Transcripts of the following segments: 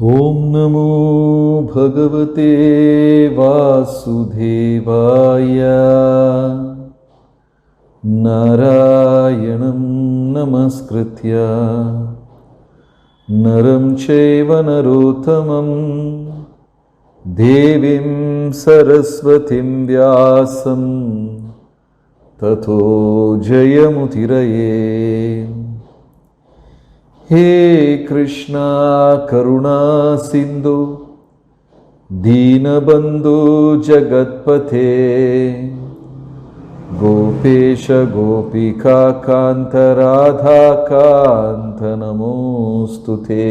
ॐ नमो भगवते वासुदेवाय। नारायणं नमस्कृत्य नरं चैव नरोत्तमं देवीं सरस्वतीं व्यासं ततो जयमुदीरये। हे कृष्णा करुणा सिंधु दीनबंधु जगत्पते गोपेश गोपिका कांत राधा कांत नमोस्तुते।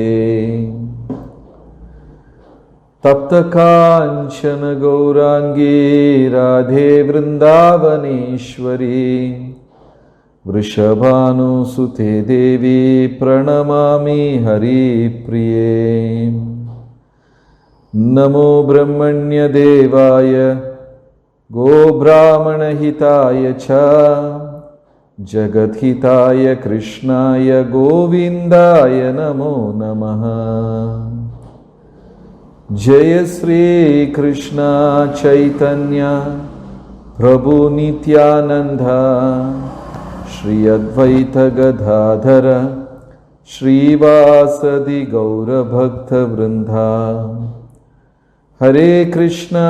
तप्त कांचन गौरांगी राधे वृंदावनेश्वरी वृषभानुसुते देवी प्रणमामि हरिप्रिये। नमो ब्रह्मण्य देवाय गोब्राह्मणहिताय च जगद्हिताय कृष्णाय गोविन्दाय नमो नमः। जय श्री कृष्ण चैतन्य प्रभु नित्यानंद श्री अद्वैत गदाधर श्रीवासदि गौरभक्त वृंदा। हरे कृष्णा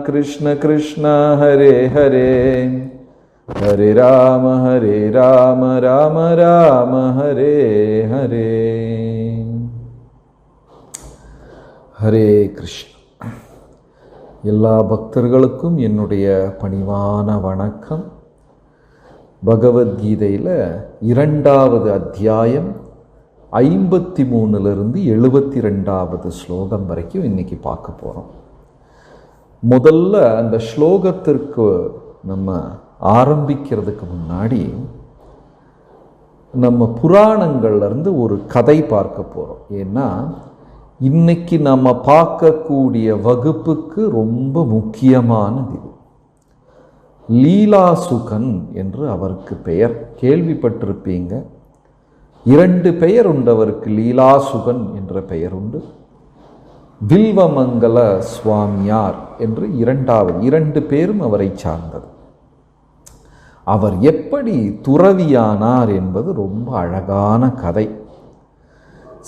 कृष्ण कृष्ण हरे हरे, हरे राम राम राम हरे हरे। हरे कृष्ण। எல்லா பக்தர்களுக்கும் என்னுடைய பணிவான வணக்கம். பகவத்கீதையில் 2வது அத்தியாயம் 53லிருந்து 72வது ஸ்லோகம் வரைக்கும் இன்னைக்கு பார்க்க போகிறோம். முதல்ல அந்த ஸ்லோகத்திற்கு நம்ம ஆரம்பிக்கிறதுக்கு முன்னாடி நம்ம புராணங்கள்லேருந்து ஒரு கதை பார்க்க போகிறோம். ஏன்னா இன்னைக்கு நம்ம பார்க்கக்கூடிய வகுப்புக்கு ரொம்ப முக்கியமானது இது. லீலாசுகன் என்று அவருக்கு பெயர், கேள்விப்பட்டிருப்பீங்க. 2 பெயர் உண்டு அவருக்கு. லீலாசுகன் என்ற பெயர் உண்டு. வில்வமங்கல சுவாமியார் என்று 2 பேரும் அவரை சார்ந்தது. அவர் எப்படி துறவியானார் என்பது ரொம்ப அழகான கதை.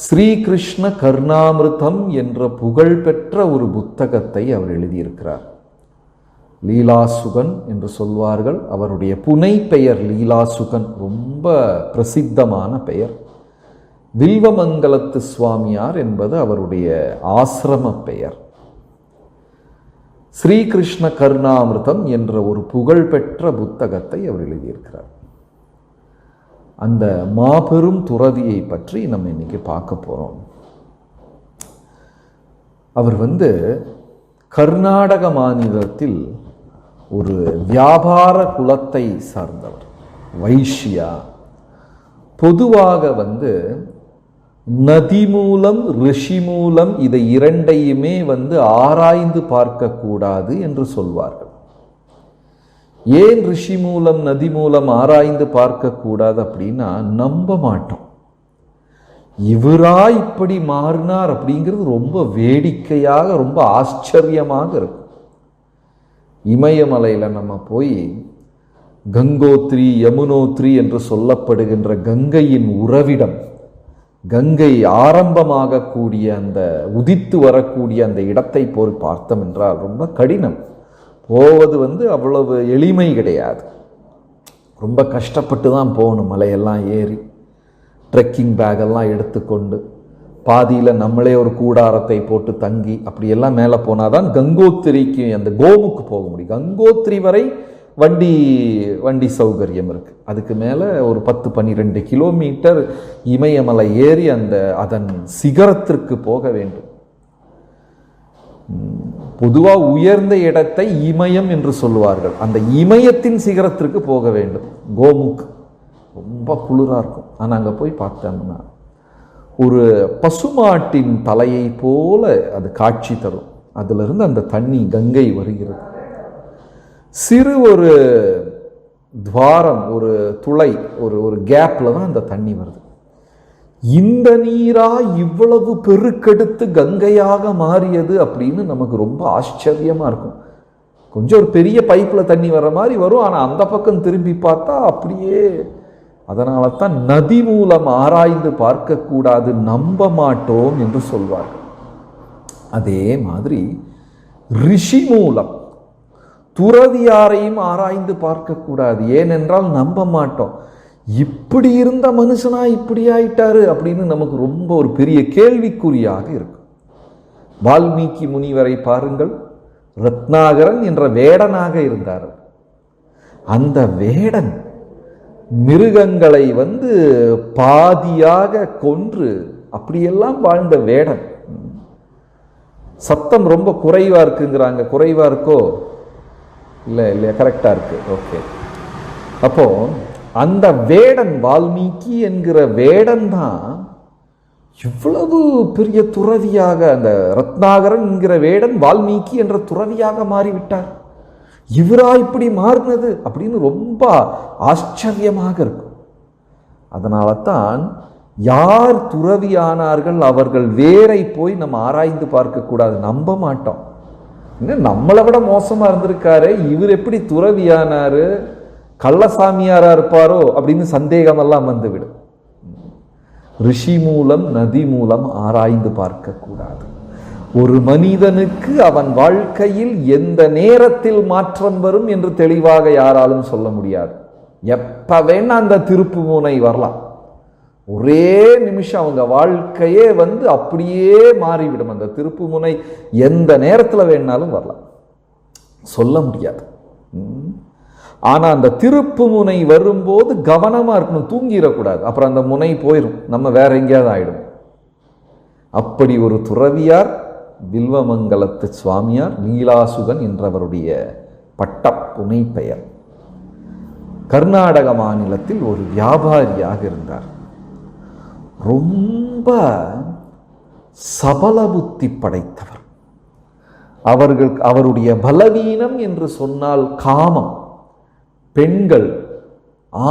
ஸ்ரீகிருஷ்ண கர்ணாமிருதம் என்ற புகழ்பெற்ற ஒரு புத்தகத்தை அவர் எழுதியிருக்கிறார். லீலாசுகன் என்று சொல்வார்கள். அவருடைய புனை பெயர் லீலாசுகன், ரொம்ப பிரசித்தமான பெயர். வில்வமங்கலத்து சுவாமியார் என்பது அவருடைய ஆசிரம பெயர். ஸ்ரீகிருஷ்ண கர்ணாமிருதம் என்ற ஒரு புகழ்பெற்ற புத்தகத்தை அவர் எழுதியிருக்கிறார். அந்த மாபெரும் துறவியை பற்றி நம்ம இன்னைக்கு பார்க்க போறோம். அவர் கர்நாடக மாநிலத்தில் ஒரு வியாபார குலத்தை சார்ந்தவர், வைஷ்யா. பொதுவாக நதி மூலம் ரிஷி மூலம் இதை 2ஐயுமே ஆராய்ந்து பார்க்க கூடாது என்று சொல்வார்கள். ஏன் ரிஷி மூலம் நதி மூலம் ஆராய்ந்து பார்க்க கூடாது அப்படின்னா, நம்ப மாட்டோம். இவரா இப்படி மாறினார் அப்படிங்கிறது ரொம்ப வேடிக்கையாக, ரொம்ப ஆச்சரியமாக இருக்கும். இமயமலையில் நம்ம போய் கங்கோத்ரி யமுனோத்ரி என்று சொல்லப்படுகின்ற கங்கையின் உறவிடம், கங்கை ஆரம்பமாக கூடிய அந்த உதித்து வரக்கூடிய அந்த இடத்தை போய் பார்த்தோம் என்றால் ரொம்ப கடினம். போவது அவ்வளவு எளிமை கிடையாது. ரொம்ப கஷ்டப்பட்டு தான் போகணும். மலையெல்லாம் ஏறி ட்ரெக்கிங் பேக்கெல்லாம் எடுத்துக்கொண்டு பாதியில் நம்மளே ஒரு கூடாரத்தை போட்டு தங்கி அப்படியெல்லாம் மேலே போனால் தான் கங்கோத்திரிக்கு, அந்த கோமுக்கு போக முடியும். கங்கோத்திரி வரை வண்டி சௌகரியம் இருக்குது. அதுக்கு மேலே ஒரு 10-12 கிலோமீட்டர் இமயமலை ஏறி அதன் சிகரத்திற்கு போக வேண்டும். பொதுவாக உயர்ந்த இடத்தை இமயம் என்று சொல்லுவார்கள். அந்த இமயத்தின் சிகரத்திற்கு போக வேண்டும். கோமுக்கு ரொம்ப குளிராக இருக்கும். ஆனால் அங்கே போய் பார்த்தோம்னா ஒரு பசுமாட்டின் தலையை போல அது காட்சி தரும். அதிலிருந்து அந்த தண்ணி கங்கை வருகிறது. சிறு ஒரு துவாரம், ஒரு துளை, ஒரு கேப்பில் தான் அந்த தண்ணி வருது. இந்த நீரா இவ்வளவு பெருக்கெடுத்து கங்கையாக மாறியது அப்படின்னு நமக்கு ரொம்ப ஆச்சரியமா இருக்கும். கொஞ்சம் ஒரு பெரிய பைப்பில் தண்ணி வர்ற மாதிரி வரும், ஆனால் அந்த பக்கம் திரும்பி பார்த்தா அப்படியே. அதனால தான் நதி மூலம் ஆராய்ந்து பார்க்கக்கூடாது, நம்ப மாட்டோம் என்று சொல்வார்கள். அதே மாதிரி ரிஷி மூலம் துறவியாரையும் ஆராய்ந்து பார்க்கக்கூடாது, ஏனென்றால் நம்ப மாட்டோம். இப்படி இருந்த மனுஷனா இப்படி ஆயிட்டாரு அப்படின்னு நமக்கு ரொம்ப ஒரு பெரிய கேள்விக்குறியாக இருக்கும். வால்மீகி முனிவரை பாருங்கள், ரத்னாகரன் என்ற வேடனாக இருந்தார். அந்த வேடன் மிருகங்களை பாதியாக கொன்று அப்படியெல்லாம் வாழ்ந்த வேடன். சத்தம் ரொம்ப குறைவா இருக்குங்கிறாங்க. குறைவா இருக்கோ? இல்லை இல்லையா, கரெக்டா இருக்கு. ஓகே. அப்போ அந்த வேடன், வால்மீகி என்கிற வேடன் தான் இவ்வளவு பெரிய துறவியாக, அந்த ரத்னாகரன் என்கிற வேடன் வால்மீகி என்ற துறவியாக மாறிவிட்டார். இவரா இப்படி மாறினது அப்படின்னு ரொம்ப ஆச்சரியமாக இருக்கும். அதனால தான் யார் துறவியானார்கள் அவர்கள் வேரை போய் நம்ம ஆராய்ந்து பார்க்க கூடாது, நம்ப மாட்டோம். இன்னும் நம்மளை விட மோசமா இருந்திருக்காரு, இவர் எப்படி துறவியானாரு, கள்ளசாமியாரா இருப்பாரோ அப்படின்னு சந்தேகம் எல்லாம் வந்துவிடும். ரிஷி மூலம் நதி மூலம் ஆராய்ந்து பார்க்க கூடாது. ஒரு மனிதனுக்கு அவன் வாழ்க்கையில் எந்த நேரத்தில் மாற்றம் வரும் என்று தெளிவாக யாராலும் சொல்ல முடியாது. எப்ப வேணா அந்த திருப்பு முனை வரலாம். ஒரே நிமிஷம் அவங்க வாழ்க்கையே அப்படியே மாறிவிடும். அந்த திருப்பு முனை எந்த நேரத்தில் வேணாலும் வரலாம், சொல்ல முடியாது. ஆனா அந்த திருப்பு முனை வரும்போது கவனமா இருக்கணும், தூங்கிடக்கூடாது. அப்புறம் அந்த முனை போயிடும், நம்ம வேற எங்கேயாவது ஆயிடும். அப்படி ஒரு துறவியார் வில்வமங்கலத்து சுவாமியார் நீலாசுகன் என்றவருடைய பட்டம், புனை பெயர். கர்நாடக மாநிலத்தில் ஒரு வியாபாரியாக இருந்தார். ரொம்ப சபல புத்தி படைத்தவர். அவருடைய பலவீனம் என்று சொன்னால் காமம், பெண்கள்,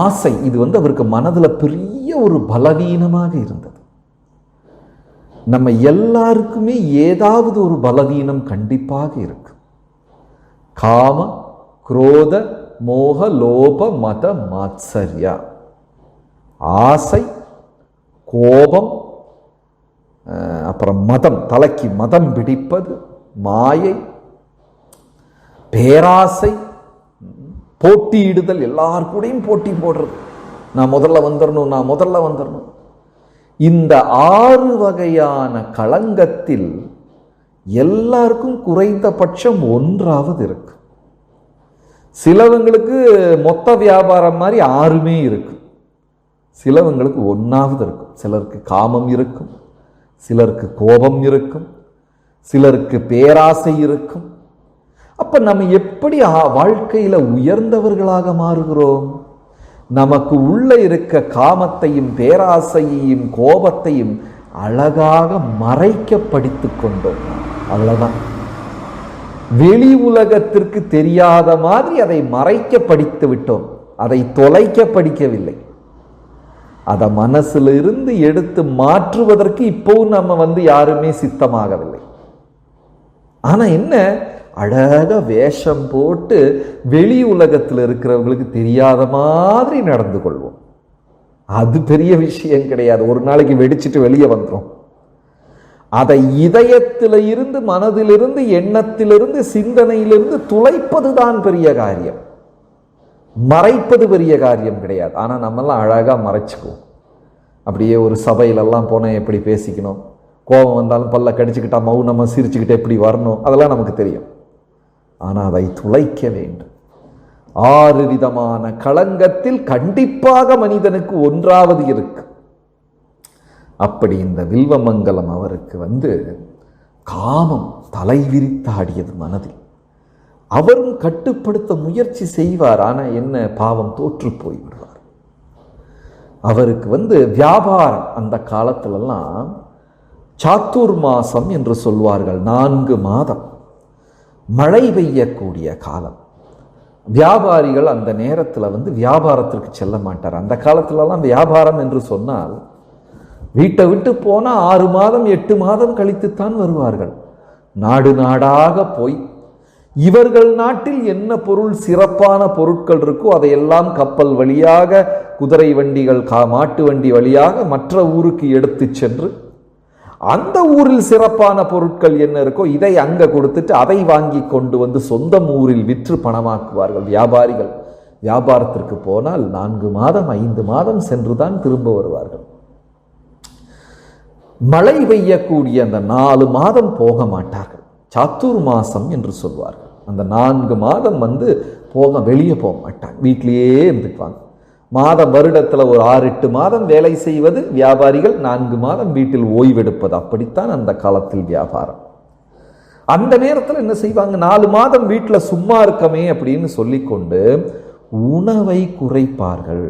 ஆசை. இது அவருக்கு மனதில் பெரிய ஒரு பலவீனமாக இருந்தது. நம்ம எல்லாருக்குமே ஏதாவது ஒரு பலவீனம் கண்டிப்பாக இருக்கு. காம, குரோத, மோக, லோப, மத, மாத்சர்யா. ஆசை, கோபம், அப்புறம் மதம், தலைக்கு மதம் பிடிப்பது, மாயை, பேராசை, போட்டியிடுதல், எல்லாருக்கூடையும் போட்டி போடுறது. நான் முதல்ல வந்துடணும். இந்த 6 வகையான களங்கத்தில் எல்லாருக்கும் குறைந்தபட்சம் ஒன்றாவது இருக்கு. சிலவங்களுக்கு மொத்த வியாபாரம் மாதிரி 6மே இருக்கு, சிலவங்களுக்கு ஒன்றாவது இருக்கும். சிலருக்கு காமம் இருக்கும், சிலருக்கு கோபம் இருக்கும், சிலருக்கு பேராசை இருக்கும். அப்ப நம்ம எப்படி வாழ்க்கையில உயர்ந்தவர்களாக மாறுகிறோம்? நமக்கு உள்ள இருக்க காமத்தையும் பேராசையையும் கோபத்தையும் அழகாக மறைக்க படித்துக் கொண்டோம். அவ்வளவுதான். வெளி உலகத்திற்கு தெரியாத மாதிரி அதை மறைக்க படித்து விட்டோம், அதை தொலைக்க படிக்கவில்லை. அதை மனசுல இருந்து எடுத்து மாற்றுவதற்கு இப்போவும் நம்ம யாருமே சித்தமாகவில்லை. ஆனா என்ன, அழக வேஷம் போட்டு வெளி உலகத்தில் இருக்கிறவங்களுக்கு தெரியாத மாதிரி நடந்து கொள்வோம். அது பெரிய விஷயம் கிடையாது. ஒரு நாளைக்கு வெடிச்சிட்டு வெளியே வந்துடும். அதை இதயத்தில இருந்து, மனதிலிருந்து, எண்ணத்திலிருந்து, சிந்தனையிலிருந்து துளைப்பதுதான் பெரிய காரியம். மறைப்பது பெரிய காரியம் கிடையாது. ஆனா நம்மெல்லாம் அழகா மறைச்சுக்குவோம். அப்படியே ஒரு சபையிலெல்லாம் போனால் எப்படி பேசிக்கணும், கோபம் வந்தாலும் பல்ல கடிச்சுக்கிட்டா மௌனமா சிரிச்சுக்கிட்டு எப்படி வரணும், அதெல்லாம் நமக்கு தெரியும். ஆனால் அதை துளைக்க வேண்டும். 6 விதமான களங்கத்தில் கண்டிப்பாக மனிதனுக்கு ஒன்றாவது இருக்கு. அப்படி இந்த வில்வமங்கலம் அவருக்கு காமம் தலை விரித்தாடியது மனதில். அவரும் கட்டுப்படுத்த முயற்சி செய்வார். ஆனா என்ன, பாவம் தோற்று போய் விடுவார். அவருக்கு வியாபாரம் அந்த காலத்திலெல்லாம் சாத்துர் மாசம் என்று சொல்வார்கள். 4 மாதம் மழை பெய்யக்கூடிய காலம். வியாபாரிகள் அந்த நேரத்தில் வியாபாரத்திற்கு செல்ல மாட்டார். அந்த காலத்திலலாம் வியாபாரம் என்று சொன்னால் வீட்டை விட்டு போனால் 6 மாதம் 8 மாதம் கழித்துத்தான் வருவார்கள். நாடு நாடாக போய் இவர்கள் நாட்டில் என்ன பொருள் சிறப்பான பொருட்கள் இருக்கோ அதையெல்லாம் கப்பல் வழியாக, குதிரை வண்டிகள், மாட்டு வண்டி வழியாக மற்ற ஊருக்கு எடுத்து சென்று அந்த ஊரில் சிறப்பான பொருட்கள் என்ன இருக்கோ இதை அங்க கொடுத்துட்டு அதை வாங்கி கொண்டு வந்து சொந்த ஊரில் விற்று பணமாக்குவார்கள் வியாபாரிகள். வியாபாரத்திற்கு போனால் 4 மாதம் 5 மாதம் சென்றுதான் திரும்ப வருவார்கள். மழை பெய்யக்கூடிய அந்த 4 மாதம் போக மாட்டார்கள். சாத்துர் மாசம் என்று சொல்வார்கள். அந்த 4 மாதம் வெளியே போக மாட்டாங்க, வீட்டிலேயே இருந்துக்குவாங்க. வருடத்தில் ஒரு 6-8 மாதம் வேலை செய்வது வியாபாரிகள், 4 மாதம் வீட்டில் ஓய்வெடுப்பது. அப்படித்தான் அந்த காலத்தில் வியாபாரம். அந்த நேரத்தில் என்ன செய்வாங்க, 4 மாதம் வீட்டில் சும்மா இருக்கமே அப்படின்னு சொல்லிக்கொண்டு உணவை குறைப்பார்கள்.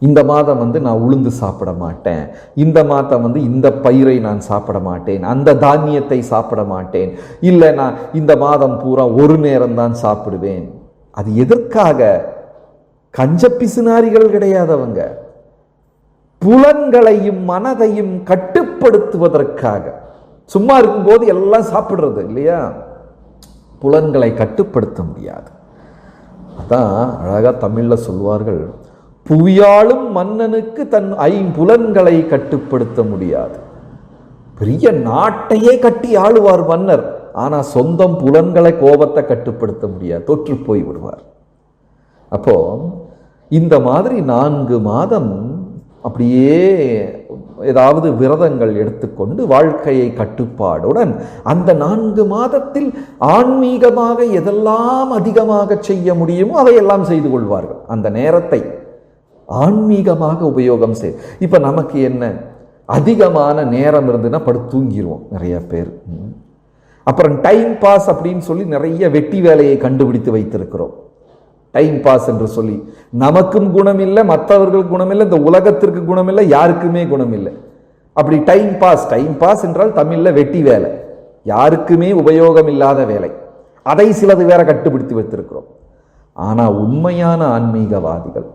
இந்த மாதம் நான் உளுந்து சாப்பிட மாட்டேன், இந்த மாதம் இந்த பயிரை நான் சாப்பிட மாட்டேன், அந்த தானியத்தை சாப்பிட மாட்டேன், இல்லை நான் இந்த மாதம் பூரா ஒரு நேரம் தான் சாப்பிடுவேன். அது எதற்காக? கஞ்ச பிசுனாரிகள் கிடையாதவங்க, புலன்களையும் மனதையும் கட்டுப்படுத்துவதற்காக. சும்மா இருக்கும்போது எல்லாம் சாப்பிடுறது இல்லையா, புலன்களை கட்டுப்படுத்த முடியாது. அதான் அழகா தமிழ்ல சொல்வார்கள், புவியாளும் மன்னனுக்கு தன் 5 புலன்களை கட்டுப்படுத்த முடியாது. பெரிய நாட்டையே கட்டி ஆளுவார் மன்னர், ஆனா சொந்தம் புலன்களை, கோபத்தை கட்டுப்படுத்த முடியாது, தொற்று போய் விடுவார். அப்போ இந்த மாதிரி 4 மாதம் அப்படியே ஏதாவது விரதங்கள் எடுத்துக்கொண்டு வாழ்க்கையை கட்டுப்பாடுடன் அந்த 4 மாதத்தில் ஆன்மீகமாக எதெல்லாம் அதிகமாக செய்ய முடியுமோ அதையெல்லாம் செய்து கொள்வார்கள். அந்த நேரத்தை ஆன்மீகமாக உபயோகம் செய். இப்ப நமக்கு என்ன, அதிகமான நேரம் இருந்துன்னா படுத்து தூங்கிடுவோம் நிறைய பேர். அப்புறம் டைம் பாஸ் அப்படின்னு சொல்லி நிறைய வெட்டி வேலையை கண்டுபிடித்து வைத்திருக்கிறோம். டைம் பாஸ் என்று சொல்லி நமக்கும் குணம் இல்லை, மற்றவர்களுக்கு குணம் இல்லை, இந்த உலகத்திற்கு குணம் இல்லை, யாருக்குமே குணம் இல்லை. அப்படி டைம் பாஸ் என்றால் தமிழ்ல வெட்டி வேலை, யாருக்குமே உபயோகம் இல்லாத வேலை. அதை சிலது வேற கட்டுப்பிடித்து வைத்திருக்கிறோம். ஆனா உண்மையான ஆன்மீகவாதிகள்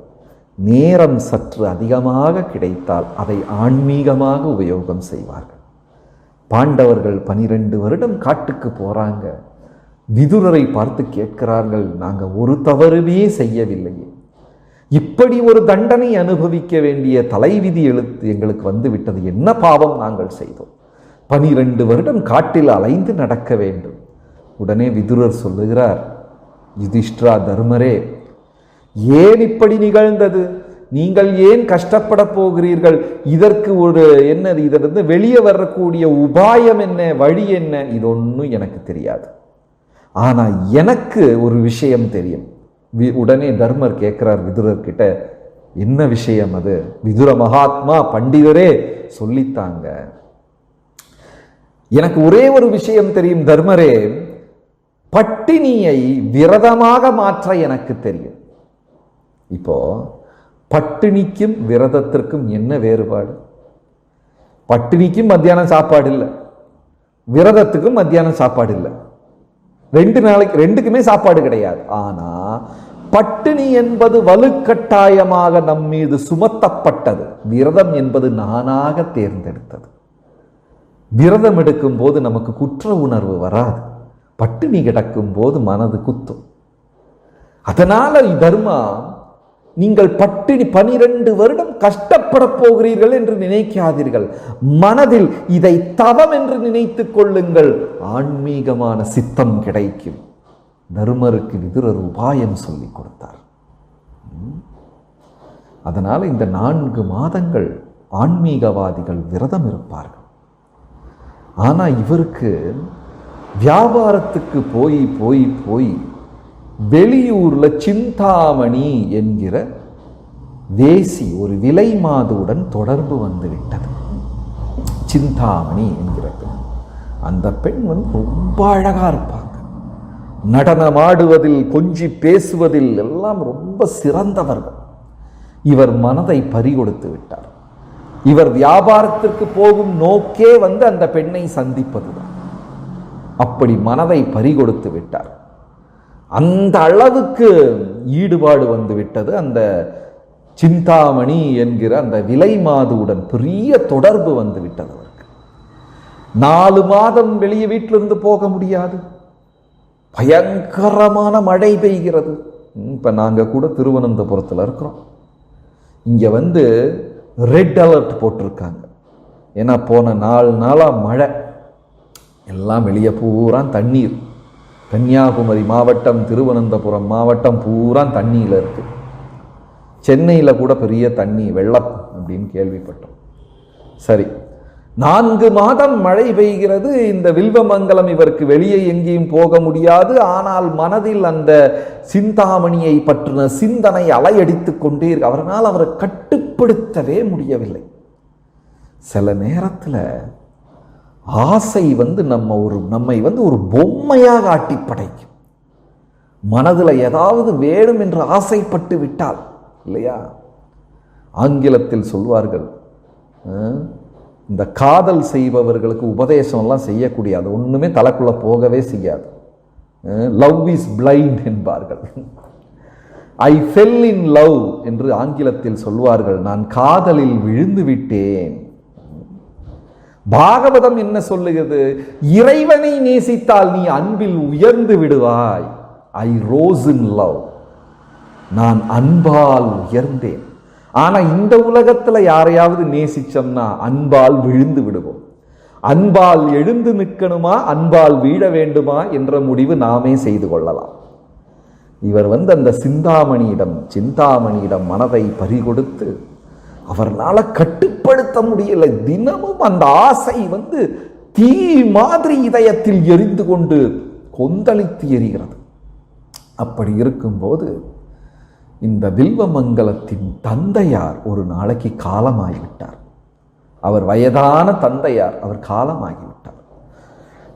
நேரம் சற்று அதிகமாக கிடைத்தால் அதை ஆன்மீகமாக உபயோகம் செய்வார்கள். பாண்டவர்கள் 12 வருடம் காட்டுக்கு போறாங்க. விதுரரை பார்த்து கேட்கிறார்கள், நாங்க ஒரு தவறுமே செய்யவில்லையே, இப்படி ஒரு தண்டனை அனுபவிக்க வேண்டிய தலைவிதி எழுத்து எங்களுக்கு வந்து விட்டது, என்ன பாவம் நாங்கள் செய்தோம்? 12 வருடம் காட்டில் அலைந்து நடக்க வேண்டும். உடனே விதுரர் சொல்லுகிறார், யுதிஷ்டிரா, தர்மரே, ஏன் இப்படி நிகழ்ந்தது? நீங்கள் ஏன் கஷ்டப்பட போகிறீர்கள்? இதற்கு ஒரு என்னது, இதிலிருந்து வெளியே வரக்கூடிய உபாயம் என்ன, வழி என்ன? இது ஒன்றும் எனக்கு தெரியாது. ஆனா எனக்கு ஒரு விஷயம் தெரியும். உடனே தர்மர் கேட்கிறார் விதுரர் கிட்ட, என்ன விஷயம் அது? விதுர மகாத்மா பண்டிதரே சொல்லித்தாங்க, எனக்கு ஒரே ஒரு விஷயம் தெரியும் தர்மரே, பட்டினியை விரதமாக மாற்ற எனக்கு தெரியும். இப்போ பட்டினிக்கும் விரதத்திற்கும் என்ன வேறுபாடு? பட்டினிக்கும் மத்தியானம் சாப்பாடு இல்லை, விரதத்துக்கும் மத்தியானம் சாப்பாடு இல்லை. 2 நாளைக்கு 2க்குமே சாப்பாடு கிடையாது. ஆனா பட்டினி என்பது வலுக்கட்டாயமாக நம் மீது சுமத்தப்பட்டது, விரதம் என்பது நானாக தேர்ந்தெடுத்தது. விரதம் எடுக்கும் போது நமக்கு குற்ற உணர்வு வராது, பட்டினி கிடக்கும் போது மனது குத்தும். அதனால தர்மா, நீங்கள் பட்டினி 12 வருடம் கஷ்டப்பட போகிறீர்கள் என்று நினைக்காதீர்கள், மனதில் இதை தவம் என்று நினைத்துக் கொள்ளுங்கள், ஆன்மீகமான சித்தம் கிடைக்கும். தர்மருக்கு விதுரர் உபாயம் சொல்லிக் கொடுத்தார். அதனால இந்த 4 மாதங்கள் ஆன்மீகவாதிகள் விரதம் இருப்பார்கள். ஆனா இவருக்கு வியாபாரத்துக்கு போய் போய் போய் வெளியூர்ல சிந்தாமணி என்கிற வேசி, ஒரு விலை மாதுவுடன் தொடர்பு வந்துவிட்டது. சிந்தாமணி என்கிற பெண், அந்த பெண் ரொம்ப அழகா இருப்பாங்க, நடனமாடுவதில் கொஞ்சி பேசுவதில் எல்லாம் ரொம்ப சிறந்தவர்கள். இவர் மனதை பறிகொடுத்து விட்டார். இவர் வியாபாரத்திற்கு போகும் நோக்கே அந்த பெண்ணை சந்திப்பதுதான். அப்படி மனதை பறிகொடுத்து விட்டார். அந்த அளவுக்கு ஈடுபாடு வந்து விட்டது அந்த சிந்தாமணி என்கிற அந்த விலை மாதுவுடன் பெரிய தொடர்பு வந்து விட்டது அவருக்கு. 4 மாதம் வெளியே வீட்டிலிருந்து போக முடியாது. பயங்கரமான மழை பெய்கிறது. இப்போ நாங்கள் கூட திருவனந்தபுரத்தில் இருக்கிறோம். இங்கே வந்து ரெட் அலர்ட் போட்டிருக்காங்க. ஏன்னா போன 4 நாளாக மழை, எல்லாம் வெளியே பூரா தண்ணீர். கன்னியாகுமரி மாவட்டம், திருவனந்தபுரம் மாவட்டம் பூரா தண்ணியில் இருக்கு. சென்னையில் கூட பெரிய தண்ணி வெள்ளம் அப்படின்னு கேள்விப்பட்டோம். சரி, 4 மாதம் மழை பெய்கிறது. இந்த வில்வமங்கலம் இவருக்கு வெளியே எங்கேயும் போக முடியாது. ஆனால் மனதில் அந்த சிந்தாமணியை பற்றின சிந்தனை அலையடித்து கொண்டே இருக்கு. அவரால் அவரை கட்டுப்படுத்தவே முடியவில்லை. சில நேரத்தில் ஆசை வந்து நம்மை வந்து ஒரு பொம்மையாக ஆட்டி படைக்கும். மனதில் ஏதாவது வேணும் என்று ஆசைப்பட்டு விட்டால் இல்லையா, ஆங்கிலத்தில் சொல்வார்கள், இந்த காதல் செய்பவர்களுக்கு உபதேசம்லாம் செய்யக்கூடிய அது ஒன்றுமே தலைக்குள்ள போகவே செய்யாது. லவ் இஸ் பிளைண்ட் என்பார்கள். ஐ ஃபெல் இன் லவ் என்று ஆங்கிலத்தில் சொல்வார்கள். நான் காதலில் விழுந்து விட்டேன். பாகவதம் என்ன சொல்லுகிறது? இறைவனை நேசித்தால் நீ அன்பில் உயர்ந்து விடுவாய். ஐ ரோஸ் இன் லவ், நான் அன்பால் உயர்ந்தேன். ஆனா இந்த உலகத்துல யாரையாவது நேசிச்சோம்னா அன்பால் விழுந்து விடுவோம். அன்பால் எழுந்து நிற்கணுமா, அன்பால் வீழ வேண்டுமா என்ற முடிவு நாமே செய்து கொள்ளலாம். இவர் வந்து அந்த சிந்தாமணியிடம் மனதை பறிகொடுத்து அவர்னால கட்டுப்படுத்த முடியல. தினமும் அந்த ஆசை வந்து தீ மாதிரி இதயத்தில் எரிந்து கொண்டு கொந்தளித்து எரிகிறது. அப்படி இருக்கும்போது இந்த வில்வமங்கலத்தின் தந்தையார் ஒரு நாளைக்கு காலமாகிவிட்டார். அவர் வயதான தந்தையார், அவர் காலமாகிவிட்டார்.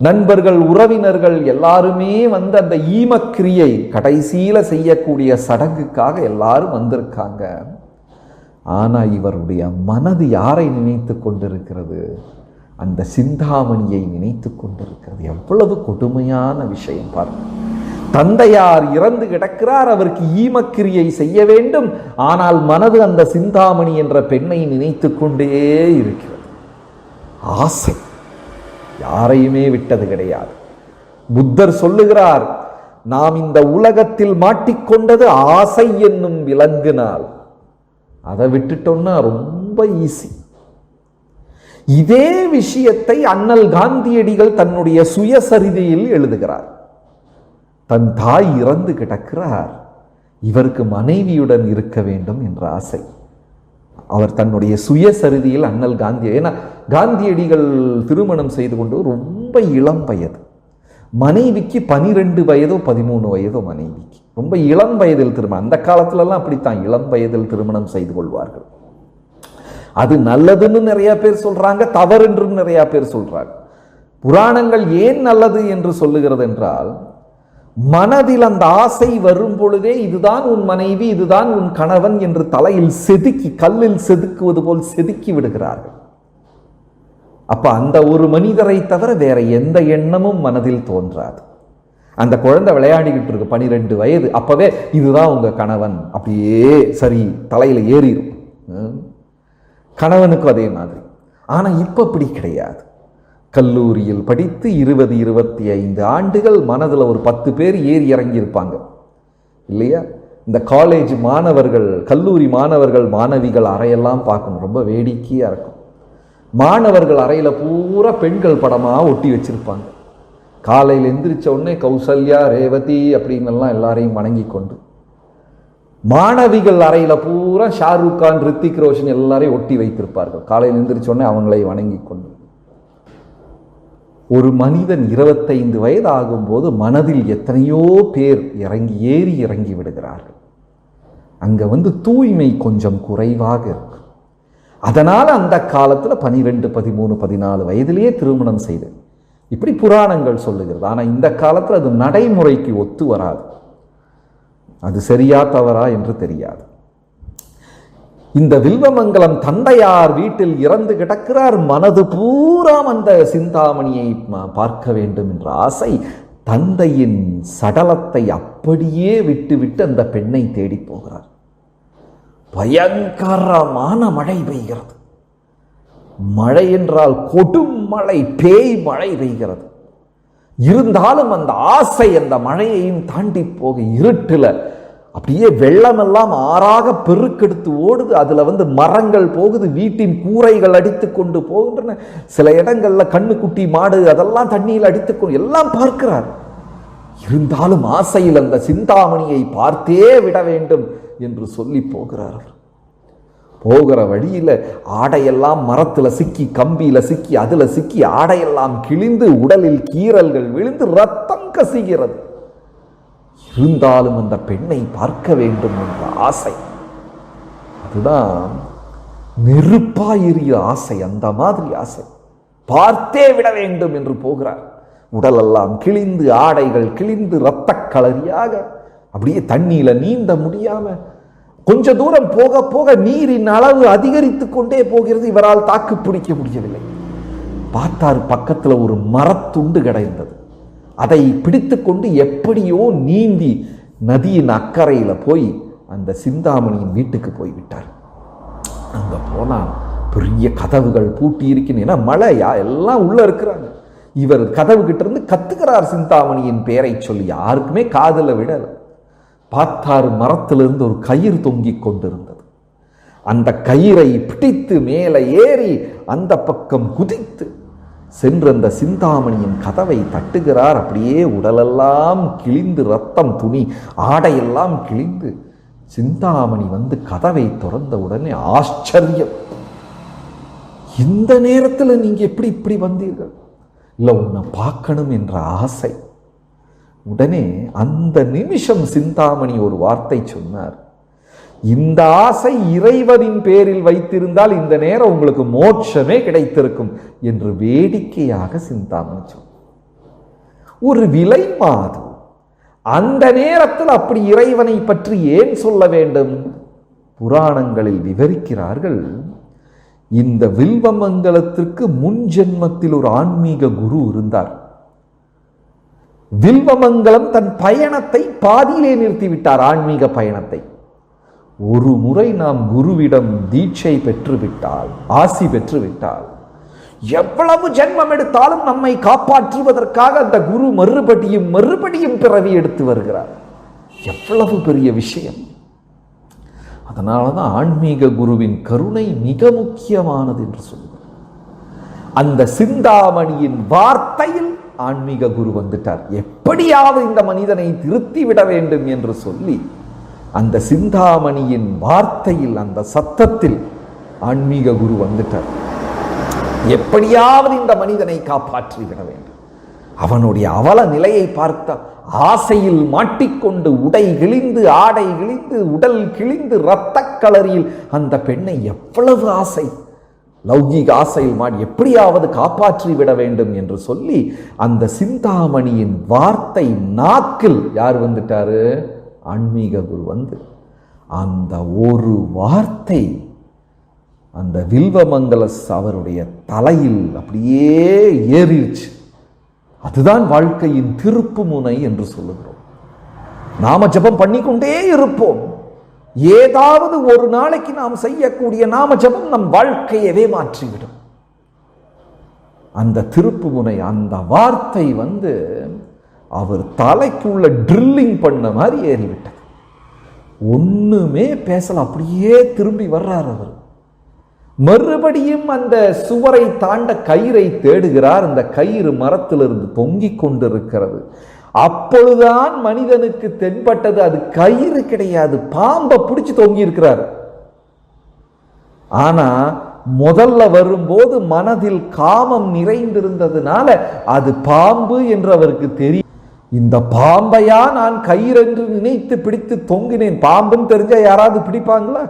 நண்பர்கள், உறவினர்கள் எல்லாருமே வந்து அந்த ஈமக்கிரியை கடைசியில செய்யக்கூடிய சடங்குக்காக எல்லாரும் வந்திருக்காங்க. ஆனா இவருடைய மனது யாரை நினைத்து கொண்டிருக்கிறது? அந்த சிந்தாமணியை நினைத்து கொண்டிருக்கிறது. எவ்வளவு கொடுமையான விஷயம் பாருங்க. தந்தையார் இறந்து கிடக்கிறார், அவருக்கு ஈமக்கிரியை செய்ய வேண்டும். ஆனால் மனது அந்த சிந்தாமணி என்ற பெண்ணை நினைத்து கொண்டே இருக்கிறது. ஆசை யாரையுமே விட்டது கிடையாது. புத்தர் சொல்லுகிறார், நாம் இந்த உலகத்தில் மாட்டிக்கொண்டது ஆசை என்னும் விலங்கினால். அதை விட்டுட்டோம்னா ரொம்ப ஈஸி. இதே விஷயத்தை அண்ணல் காந்தியடிகள் தன்னுடைய சுயசரிதையில் எழுதுகிறார். தன் தாய் இறந்து கிடக்கிறார், இவருக்கு மனைவியுடன் இருக்க வேண்டும் என்ற ஆசை. அவர் தன்னுடைய சுயசரிதியில் அண்ணல் ஏன்னா காந்தியடிகள் திருமணம் செய்து கொண்டு ரொம்ப இளம் வயது. மனைவிக்கு 12 வயதோ 13 வயதோ மனைவிக்கு. ரொம்ப இளம் வயதில் திருமணம். அந்த காலத்துலலாம் அப்படித்தான், இளம் வயதில் திருமணம் செய்து கொள்வார்கள். அது நல்லதுன்னு நிறைய பேர் சொல்றாங்க, தவறு என்றும் நிறைய பேர் சொல்றாங்க. புராணங்கள் ஏன் நல்லது என்று சொல்லுகிறது என்றால், மனதில் அந்த ஆசை வரும் பொழுதே இதுதான் உன் மனைவி, இதுதான் உன் கணவன் என்று தலையில் செதுக்கி, கல்லில் செதுக்குவது போல் செதுக்கி விடுகிறார்கள். அப்ப அந்த ஒரு மனிதரை தவிர வேற எந்த எண்ணமும் மனதில் தோன்றாது. அந்த குழந்தை விளையாடிக்கிட்டு இருக்கு, 12 வயது, அப்பவே இதுதான் உங்க கணவன் அப்படியே சரி தலையில ஏறிடும். கணவனுக்கும் அதே மாதிரி. ஆனா இப்ப அப்படி கிடையாது. கல்லூரியில் படித்து 20-25 ஆண்டுகள் மனதில் ஒரு 10 பேர் ஏறி இறங்கி இருப்பாங்க இல்லையா? இந்த காலேஜ் மாணவர்கள், கல்லூரி மாணவர்கள், மாணவிகள் அறையெல்லாம் பார்க்கணும், ரொம்ப வேடிக்கையா இருக்கும். மாணவர்கள் அறையில பூரா பெண்கள் படமா ஒட்டி வச்சிருப்பாங்க. காலையில் எந்திரிச்ச உடனே கௌசல்யா, ரேவதி அப்படின்னெல்லாம் எல்லாரையும் வணங்கி கொண்டு, மாணவிகள் அறையில பூரா ஷாருக் கான், ரித்திக் ரோஷன் எல்லாரையும் ஒட்டி வைத்திருப்பார்கள். காலையில் எந்திரிச்ச உடனே அவங்களை வணங்கி கொண்டு. ஒரு மனிதன் 25 வயது ஆகும்போது மனதில் எத்தனையோ பேர் ஏறி இறங்கி விடுகிறார்கள். அங்க வந்து தூய்மை கொஞ்சம் குறைவாக இருக்கு. அதனால அந்த காலத்துல 12, 13, 14 வயதிலேயே திருமணம் செய்து இப்படி புராணங்கள் சொல்லுகிறது. ஆனா இந்த காலத்துல அது நடைமுறைக்கு ஒத்து வராது. அது சரியா தவறா என்று தெரியாது. இந்த வில்வமங்கலம் தந்தையார் வீட்டில் இறந்து கிடக்கிறார். மனது பூரா அந்த சிந்தாமணியை பார்க்க வேண்டும் என்ற ஆசை. தந்தையின் சடலத்தை அப்படியே விட்டுவிட்டு அந்த பெண்ணை தேடி போகிறார். பயங்கரமான மழை பெய்கிறது. மழை என்றால் கொடும் மழை, பேய் மழை பெய்கிறது. இருந்தாலும் அந்த ஆசை அந்த மழையையும் தாண்டி போக இருட்டுல அப்படியே வெள்ளமெல்லாம் ஆறாக பெருக்கெடுத்து ஓடுது. அதுல மரங்கள் போகுது, வீட்டின் கூரைகள் அடித்து கொண்டு போகின்றன. சில இடங்கள்ல கண்ணுக்குட்டி மாடு அதெல்லாம் தண்ணியில் அடித்துக்கொண்டு எல்லாம் பார்க்கிறார். இருந்தாலும் ஆசையில் அந்த சிந்தாமணியை பார்த்தே விட வேண்டும் என்று சொல்லி போகிறார். போகிற வழியில ஆடையெல்லாம் மரத்துல சிக்கி, கம்பியில சிக்கி, அதுல சிக்கி ஆடையெல்லாம் கிழிந்து உடலில் கீறல்கள் விழுந்து ரத்தம் கசிகிறது. இருந்தாலும் அந்த பெண்ணை பார்க்க வேண்டும் என்ற ஆசை, அதுதான் நெருப்பாயிரிய ஆசை. அந்த மாதிரி ஆசை, பார்த்தே விட வேண்டும் என்று போகிறார். உடலெல்லாம் கிழிந்து, ஆடைகள் கிழிந்து, இரத்த களரியாக அப்படியே தண்ணியில நீந்த முடியாம கொஞ்ச தூரம் போக போக நீரின் அளவு அதிகரித்து கொண்டே போகிறது. இவரால் தாக்கு பிடிக்க முடியவில்லை. பார்த்தார், பக்கத்துல ஒரு மரத்துண்டு கிடைந்தது. அதை பிடித்து கொண்டு எப்படியோ நீந்தி நதியின் அக்கறையில போய் அந்த சிந்தாமணியின் வீட்டுக்கு போய்விட்டார். அங்க போனா பெரிய கதவுகள் பூட்டி இருக்கின்றன. மழையா, எல்லாம் உள்ள இருக்கிறாங்க. இவர் கதவு கிட்ட இருந்து கத்துக்கிறார் சிந்தாமணியின் பெயரை சொல்லி. யாருக்குமே காதுல விடல. பார்த்தார், மரத்திலிருந்து ஒரு கயிறு தொங்கிக் கொண்டிருந்தது. அந்த கயிறை பிடித்து மேலே ஏறி அந்த பக்கம் குதித்து சென்று அந்த சிந்தாமணியின் கதவை தட்டுகிறார். அப்படியே உடலெல்லாம் கிழிந்து, ரத்தம், துணி, ஆடையெல்லாம் கிழிந்து. சிந்தாமணி கதவை திறந்த உடனே ஆச்சரியம். இந்த நேரத்தில் நீங்க எப்படி இப்படி வந்தீர்கள்? இல்ல, உன்னை பார்க்கணும் என்ற ஆசை. உடனே அந்த நிமிஷம் சிந்தாமணி ஒரு வார்த்தை சொன்னார். இந்த ஆசை இறைவனின் பேரில் வைத்திருந்தால் இந்த நேரம் உங்களுக்கு மோட்சமே கிடைத்திருக்கும் என்று வேடிக்கையாக சிந்தாமணி சொன்னார். ஒரு விலை மாது. அந்த நேரத்தில் அப்படி இறைவனை பற்றி ஏன் சொல்ல வேண்டும்? புராணங்களில் விவரிக்கிறார்கள். இந்த வில்வமங்கலத்திற்கு முன் ஜென்மத்தில் ஒரு ஆன்மீக குரு இருந்தார். வில்வமங்கலம் தன் பயணத்தை பாதியிலே நிறுத்திவிட்டார். ஆன்மீக பயணத்தை. ஒரு முறை நாம் குருவிடம் தீட்சை பெற்றுவிட்டால், ஆசி பெற்றுவிட்டால், எவ்வளவு ஜென்மம் எடுத்தாலும் நம்மை காப்பாற்றுவதற்காக அந்த குரு மறுபடியும் பிறவி எடுத்து வருகிறார். எவ்வளவு பெரிய விஷயம்! அதனாலதான் ஆன்மீக குருவின் கருணை மிக முக்கியமானது என்று சொல்லுவார். அந்த சிந்தாமணியின் வார்த்தையில் ஆன்மீக குரு வந்துட்டார். எப்படியாவது இந்த மனிதனை திருத்தி விட வேண்டும் என்று சொல்லி அந்த சிந்தாமணியின் வார்த்தையில், அந்த சத்தத்தில் ஆன்மீக குரு வந்துட்டார். எப்படியாவது இந்த மனிதனை காப்பாற்றி விட வேண்டும். அவனுடைய அவல நிலையை பார்த்த ஆசையில் மாட்டிக்கொண்டு உடை கிழிந்து, ஆடை கிழிந்து, உடல் கிழிந்து, இரத்த களரியில் அந்த பெண்ணை எவ்வளவு ஆசை, லௌகீக ஆசையில் மாடி எப்படியாவது காப்பாற்றி விட வேண்டும் என்று சொல்லி அந்த சிந்தாமணியின் வார்த்தை நாக்கில் யார் வந்துட்டாரு? ஆன்மீக குரு அந்த ஒரு வார்த்தை அந்த வில்வமங்கலஸ் அவருடைய தலையில் அப்படியே ஏறிடுச்சு. அதுதான் வாழ்க்கையின் திருப்பு முனை என்று சொல்லுகிறோம். நாம ஜபம் பண்ணிக்கொண்டே இருப்போம். ஏதாவது ஒரு நாளைக்கு நாம் செய்யக்கூடிய நாம ஜபம் நம் வாழ்க்கையவே மாற்றிவிடும். அந்த திருப்பு முனை, அந்த வார்த்தை அவர் தலைக்குள்ள ட்ரில்லிங் பண்ண மாதிரி ஏறிவிட்டது. ஒண்ணுமே பேசல. அப்படியே திரும்பி வர்றார் அவர். மறுபடியும் அந்த சுவரை தாண்ட கயிறை தேடுகிறார். அந்த கயிறு மரத்திலிருந்து தொங்கிக் கொண்டிருக்கிறது. அப்பொழுதுதான் மனிதனுக்கு தென்பட்டது அது கயிறு கிடையாது, பாம்பை பிடிச்சு தொங்கி இருக்கிறார். ஆனா முதல்ல வரும்போது மனதில் காமம் நிறைந்திருந்ததுனால அது பாம்பு என்று அவருக்கு தெரியும். இந்த பாம்பையா நான் கயிறு என்று நினைத்து பிடித்து தொங்கினேன். பாம்புன்னு தெரிஞ்சா யாராவது பிடிப்பாங்களா?